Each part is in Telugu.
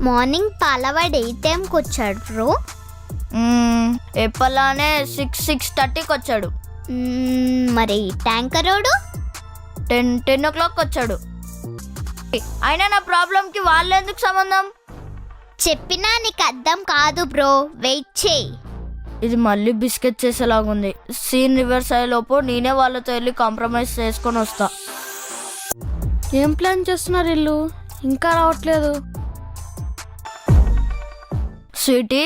మార్నింగ్ పాలవాడు ఏ టైంకి వచ్చాడు బ్రో? ఎప్పలానే 6:30కి వచ్చాడు. మరి ట్యాంకరోడు 10 o'clock వచ్చాడు. అయినా నా ప్రాబ్లంకి వాళ్ళు ఎందుకు సంబంధం? చెప్పినా నీకు అర్థం కాదు బ్రో, వెయిట్ చేయి. ఇది మళ్ళీ బిస్కెట్ చేసేలాగుంది. సీన్ రివర్స్ అయ్యేలోపు నేనే వాళ్ళతో వెళ్ళి కాంప్రమైజ్ చేసుకొని వస్తా. ఏం ప్లాన్ చేస్తున్నారు ఇల్లు? ఇంకా రావట్లేదు. స్వీటీ,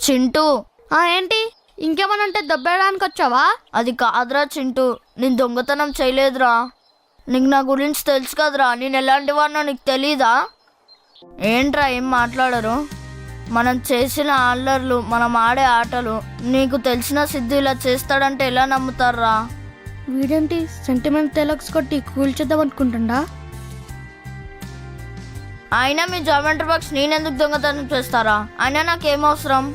చింటూ. ఏంటి, ఇంకేమన్నా ఉంటే దెబ్బేయడానికి వచ్చావా? అది కాదురా చింటూ, నేను దొంగతనం చేయలేదురా. నీకు నా గురించి తెలుసు కదరా, నేను ఎలాంటి వాడినో నీకు తెలీదా? ఏంట్రా ఏం మాట్లాడరు? మనం చేసిన అల్లర్లు, మనం ఆడే ఆటలు నీకు తెలిసిన సిద్ధు ఇలా చేస్తాడంటే ఎలా నమ్ముతారా? వీడేంటి సెంటిమెంట్ డైలాగ్స్ కొట్టి కూల్చేద్దాం అనుకుంటుండా? అయినా మీ జామెంట్రీ బాక్స్ నేనెందుకు దొంగతనం చేస్తారా? అయినా నాకేం అవసరం?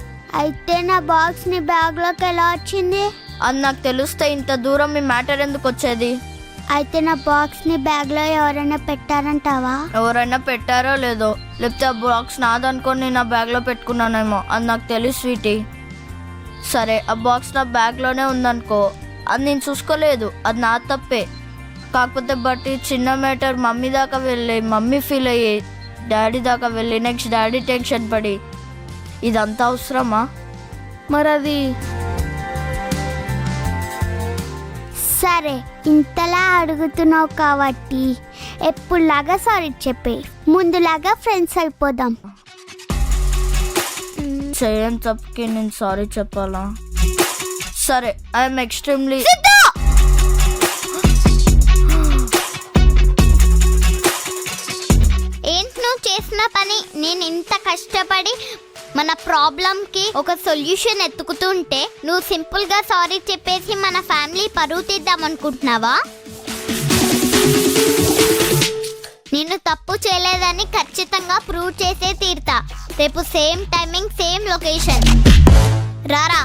అయితే నా బాక్స్ నీ బ్యాగ్ లోకి ఎలా వచ్చింది? అది నాకు తెలిస్తే ఇంత దూరం మీ మ్యాటర్ ఎందుకు వచ్చేది? అయితే నా బాక్స్ ని బ్యాగ్ లో ఎవరైనా పెట్టారంటావా? ఎవరైనా పెట్టారో లేదో, లేకపోతే ఆ బాక్స్ నాదనుకొని నేను ఆ బ్యాగ్లో పెట్టుకున్నానేమో, అది నాకు తెలుసు స్వీటీ. సరే, ఆ బాక్స్ నా బ్యాగ్లోనే ఉందనుకో, అది నేను చూసుకోలేదు, అది నా తప్పే. కాకపోతే బట్టి చిన్న మ్యాటర్ మమ్మీ దాకా వెళ్ళి మమ్మీ ఫీల్ అయ్యి డాడీ దాకా వెళ్ళి నెక్స్ట్ డాడీ టెన్షన్ పడి ఇదంతా అవసరమా? మరి అది సరే, ఇంతలా అడుగుతున్నావు కాబట్టి ఎప్పుడులాగా సారీ చెప్పే, ముందులాగా ఫ్రెండ్స్ అయిపోదాం. చేయని తప్పుకి నేను సారీ చెప్పాలా? సరే, ఐఎమ్ ఎక్స్ట్రీమ్లీ ఏంటి నువ్వు చేసిన పని? నేను ఇంత కష్టపడి మన ప్రాబ్లంకి ఒక సొల్యూషన్ ఎత్తుకుతుంటే నువ్వు సింపుల్గా సారీ చెప్పేసి మన ఫ్యామిలీ పరువు తీద్దాం అనుకుంటున్నావా? నేను తప్పు చేయలేదని ఖచ్చితంగా ప్రూవ్ చేసే తీరుతా. రేపు సేమ్ టైమింగ్, సేమ్ లొకేషన్. రారా.